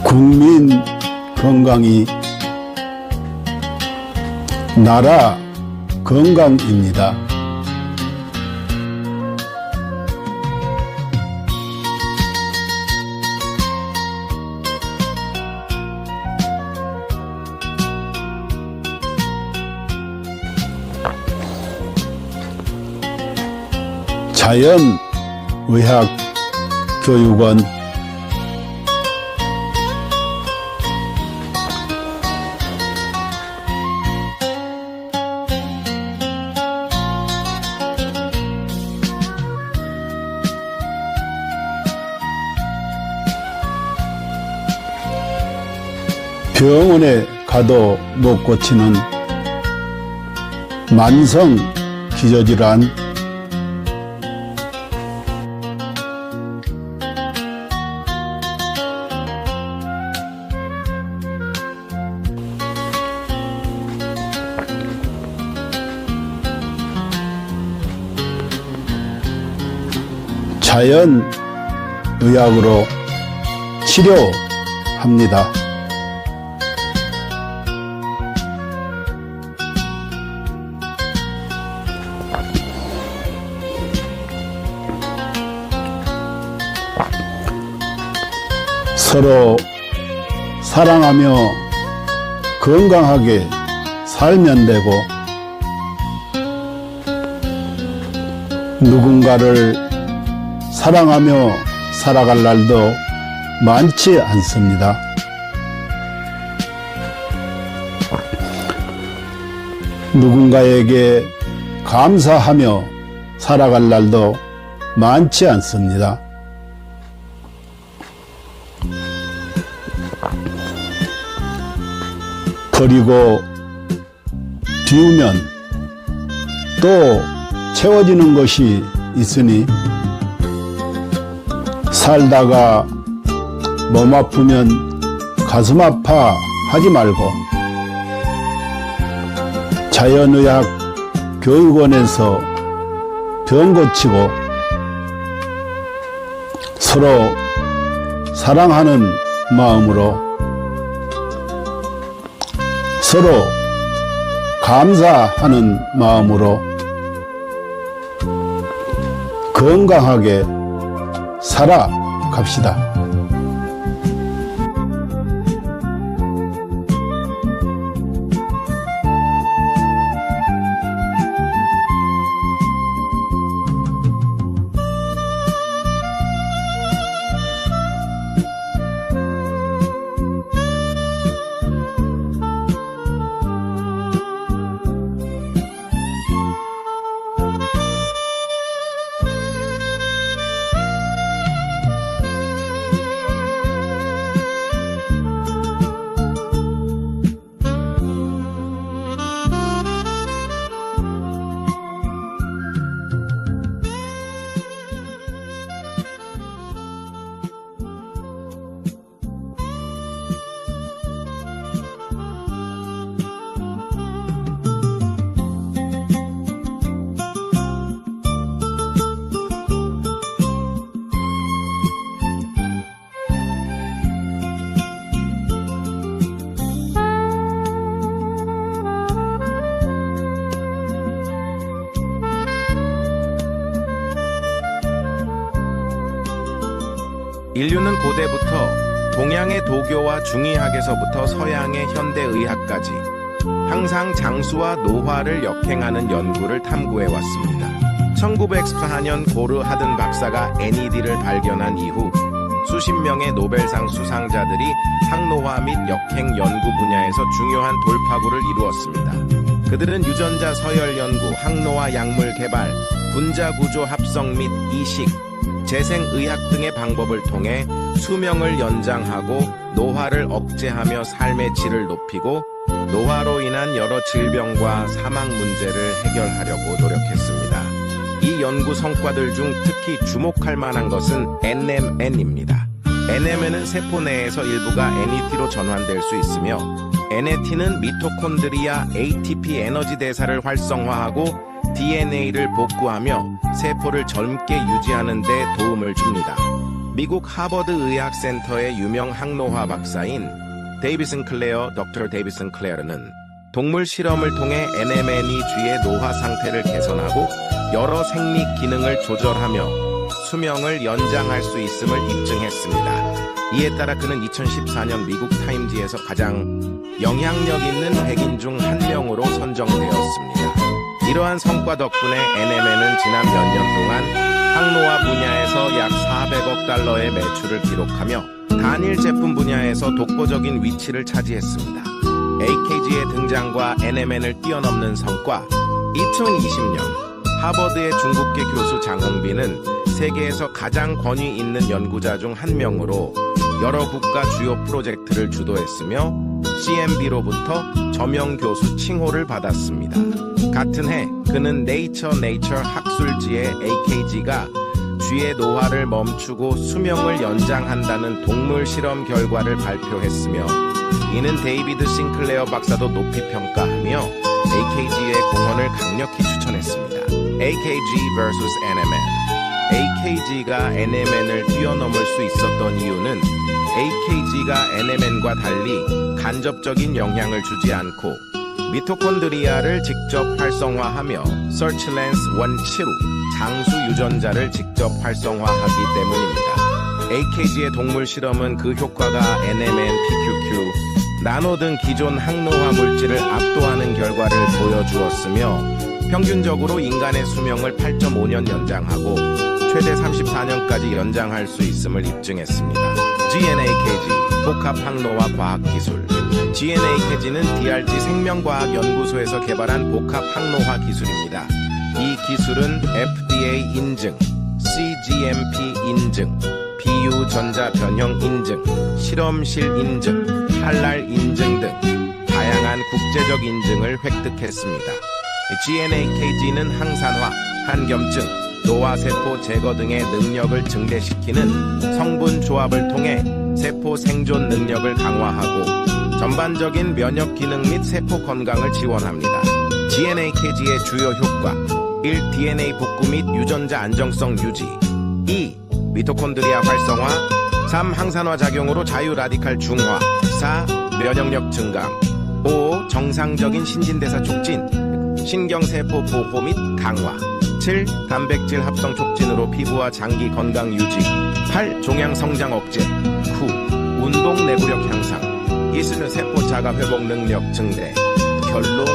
국민 건강이 나라 건강입니다. 자연의학교육원 병원에 가도 못 고치는 만성 기저질환, 자연의학으로 치료합니다. 서로 사랑하며 건강하게 살면 되고, 누군가를 사랑하며 살아갈 날도 많지 않습니다. 누군가에게 감사하며 살아갈 날도 많지 않습니다. 버리고 비우면 또 채워지는 것이 있으니, 살다가 몸 아프면 가슴 아파 하지 말고 자연의학 교육원에서 병 고치고 서로 사랑하는 마음으로, 서로 감사하는 마음으로 건강하게 살아갑시다. 인류는 고대부터 동양의 도교와 중의학에서부터 서양의 현대의학까지 항상 장수와 노화를 역행하는 연구를 탐구해왔습니다. 1914년 고르 하든 박사가 NED를 발견한 이후 수십 명의 노벨상 수상자들이 항노화 및 역행 연구 분야에서 중요한 돌파구를 이루었습니다. 그들은 유전자 서열 연구, 항노화 약물 개발, 분자구조 합성 및 이식, 재생의학 등의 방법을 통해 수명을 연장하고 노화를 억제하며 삶의 질을 높이고 노화로 인한 여러 질병과 사망 문제를 해결하려고 노력했습니다. 이 연구 성과들 중 특히 주목할 만한 것은 NMN입니다. NMN은 세포 내에서 일부가 NET로 전환될 수 있으며, NAT는 미토콘드리아 ATP 에너지 대사를 활성화하고 DNA를 복구하며 세포를 젊게 유지하는 데 도움을 줍니다. 미국 하버드 의학센터의 유명 항노화 박사인 데이비슨 클레어, 덕터 데이비슨 클레어는 동물 실험을 통해 NMN이 쥐의 노화 상태를 개선하고 여러 생리 기능을 조절하며 수명을 연장할 수 있음을 입증했습니다. 이에 따라 그는 2014년 미국 타임지에서 가장 영향력 있는 100인 중 한 명으로 선정되었습니다. 이러한 성과 덕분에 NMN은 지난 몇 년 동안 항노화 분야에서 약 400억 달러의 매출을 기록하며 단일 제품 분야에서 독보적인 위치를 차지했습니다. AKG의 등장과 NMN을 뛰어넘는 성과. 2020년 하버드의 중국계 교수 장홍빈은 세계에서 가장 권위 있는 연구자 중 한 명으로 여러 국가 주요 프로젝트를 주도했으며 CMB로부터 저명 교수 칭호를 받았습니다. 같은 해 그는 네이처 학술지에 AKG가 쥐의 노화를 멈추고 수명을 연장한다는 동물 실험 결과를 발표했으며 이는 데이비드 싱클레어 박사도 높이 평가하며 AKG의 공헌을 강력히 추천했습니다. AKG vs NMN. AKG가 NMN을 뛰어넘을 수 있었던 이유는 AKG가 NMN과 달리 간접적인 영향을 주지 않고 미토콘드리아를 직접 활성화하며 서치랜스 원치루 장수 유전자를 직접 활성화하기 때문입니다. AKG의 동물 실험은 그 효과가 NMN, PQQ, 나노 등 기존 항노화 물질을 압도하는 결과를 보여주었으며 평균적으로 인간의 수명을 8.5년 연장하고 최대 34년까지 연장할 수 있음을 입증했습니다. GNAKG, 복합 항노화 과학기술. GNAKG는 DRG 생명과학연구소에서 개발한 복합 항노화 기술입니다. 이 기술은 FDA 인증, CGMP 인증, 비유전자 변형 인증, 실험실 인증, 할랄 인증 등 다양한 국제적 인증을 획득했습니다. GNAKG는 항산화, 한겸증, 노화세포 제거 등의 능력을 증대시키는 성분 조합을 통해 세포 생존 능력을 강화하고 전반적인 면역 기능 및 세포 건강을 지원합니다. GNAKG의 주요 효과 1. DNA 복구 및 유전자 안정성 유지 2. 미토콘드리아 활성화 3. 항산화 작용으로 자유 라디칼 중화 4. 면역력 증강 5. 정상적인 신진대사 촉진 신경세포 보호 및 강화 7. 단백질 합성 촉진으로 피부와 장기 건강 유지 8. 종양 성장 억제 9. 운동 내구력 향상 이스는 세포 자가 회복 능력 증대 결론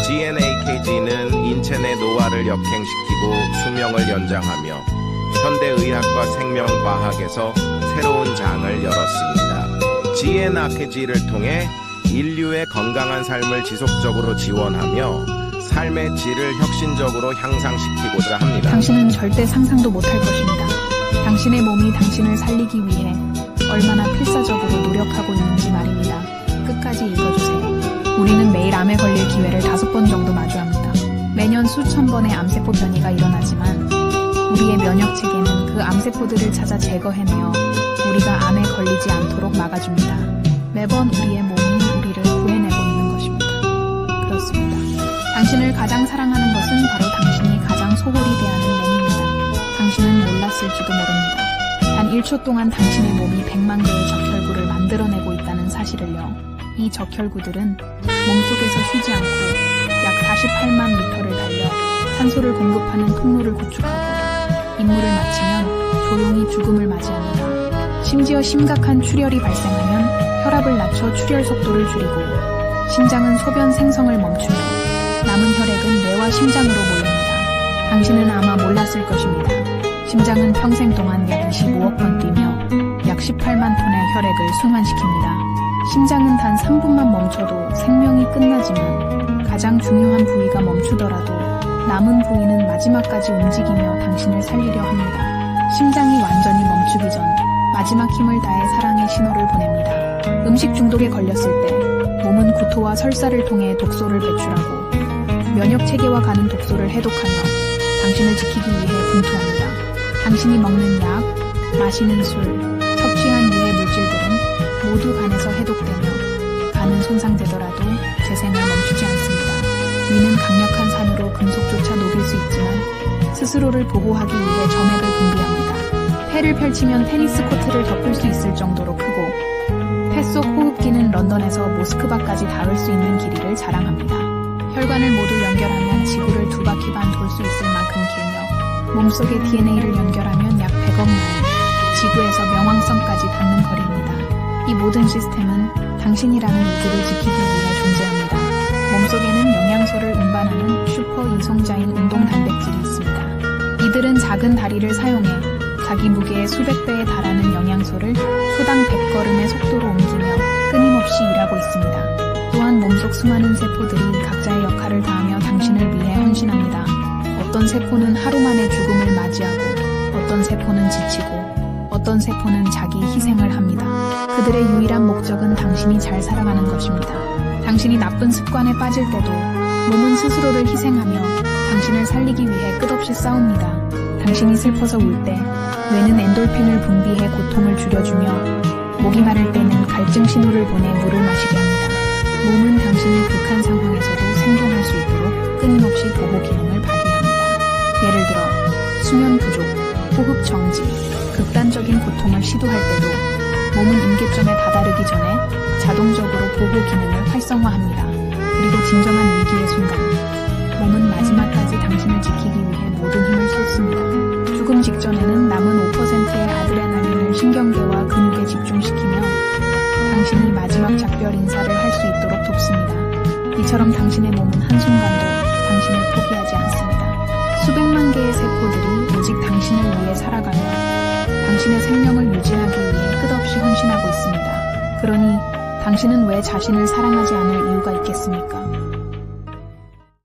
GNAKG는 인체 내 노화를 역행시키고 수명을 연장하며 현대의학과 생명과학에서 새로운 장을 열었습니다. GNAKG를 통해 인류의 건강한 삶을 지속적으로 지원하며 삶의 질을 혁신적으로 향상시키고자 합니다. 당신은 절대 상상도 못할 것입니다. 당신의 몸이 당신을 살리기 위해 얼마나 필사적으로 노력하고 있는지 말입니다. 끝까지 읽어주세요. 우리는 매일 암에 걸릴 기회를 5번 정도 마주합니다. 매년 수천 번의 암세포 변이가 일어나지만 우리의 면역 체계는 그 암세포들을 찾아 제거해내어 우리가 암에 걸리지 않도록 막아줍니다. 매번 우리의 몸이 우리를 구해내고 있는 것입니다. 그렇습니다. 당신을 가장 사랑하는 것은 바로 당신이 가장 소홀히 대하는 몸입니다. 당신은 몰랐을지도 모릅니다. 단 1초 동안 당신의 몸이 100만 개의 적혈구를 만들어내고 있다는 사실을요. 이 적혈구들은 몸속에서 쉬지 않고 약 48만 미터를 달려 산소를 공급하는 통로를 구축하고 임무를 마치면 조용히 죽음을 맞이합니다. 심지어 심각한 출혈이 발생하면 혈압을 낮춰 출혈 속도를 줄이고 심장은 소변 생성을 멈추며 남은 혈액은 뇌와 심장으로 모입니다. 당신은 아마 몰랐을 것입니다. 심장은 평생 동안 약 25억 번 뛰며 약 18만 톤의 혈액을 순환시킵니다. 심장은 단 3분만 멈춰도 생명이 끝나지만 가장 중요한 부위가 멈추더라도 남은 부위는 마지막까지 움직이며 당신을 살리려 합니다. 심장이 완전히 멈추기 전 마지막 힘을 다해 사랑의 신호를 보냅니다. 음식 중독에 걸렸을 때 몸은 구토와 설사를 통해 독소를 배출하고 면역 체계와 가는 독소를 해독하며 당신을 지키기 위해 분투합니다. 당신이 먹는 약, 마시는 술, 섭취한 유해 물질들은 모두 간에서 해독되며 간은 손상되더라도 재생을 멈추지 않습니다. 위는 강력한 산으로 금속조차 녹일 수 있지만 스스로를 보호하기 위해 점액을 분비합니다. 폐 팔을 펼치면 테니스 코트를 덮을 수 있을 정도로 크고 폐 속 호흡기는 런던에서 모스크바까지 닿을 수 있는 길이를 자랑합니다. 혈관을 모두 연결하면 지구를 2바퀴 반 돌 수 있을 만큼 길며 몸속의 DNA를 연결하면 약 100억 마일, 지구에서 명왕성까지 닿는 거리입니다. 이 모든 시스템은 당신이라는 우주를 지키기 위해 존재합니다. 몸속에는 영양소를 운반하는 슈퍼 이송자인 운동 단백질이 있습니다. 이들은 작은 다리를 사용해 자기 무게의 수백 배에 달하는 영양소를 초당 100걸음의 속도로 옮기며 끊임없이 일하고 있습니다. 또한 몸속 수많은 세포들이 각자의 역할을 다하며 당신을 위해 헌신합니다. 어떤 세포는 하루 만에 죽음을 맞이하고 어떤 세포는 지치고 어떤 세포는 자기 희생을 합니다. 그들의 유일한 목적은 당신이 잘 살아가는 것입니다. 당신이 나쁜 습관에 빠질 때도 몸은 스스로를 희생하며 당신을 살리기 위해 끝없이 싸웁니다. 당신이 슬퍼서 울 때 뇌는 엔돌핀을 분비해 고통을 줄여주며 목이 마를 때는 갈증 신호를 보내 물을 마시게 합니다. 몸은 당신이 극한 상황에서도 생존할 수 있도록 끊임없이 보호 기능을 발휘합니다. 예를 들어 수면 부족, 호흡 정지, 극단적인 고통을 시도할 때도 몸은 임계점에 다다르기 전에 자동적으로 보호 기능을 활성화합니다. 그리고 진정한 위기의 순간, 몸은 마지막까지 당신을 지키기 위해 모든 힘을 쏟습니다. 죽음 직전에는 남은 5%의 아드레날린을 신경계와 근육에 집중시키며 당신이 마지막 작별 인사를 할 수 있도록 돕습니다. 이처럼 당신의 몸은 한순간도 당신을 포기하지 않습니다. 수백만 개의 세포들이 오직 당신을 위해 살아가며 당신의 생명을 유지하기 위해 끝없이 헌신하고 있습니다. 그러니 당신은 왜 자신을 사랑하지 않을 이유가 있겠습니까?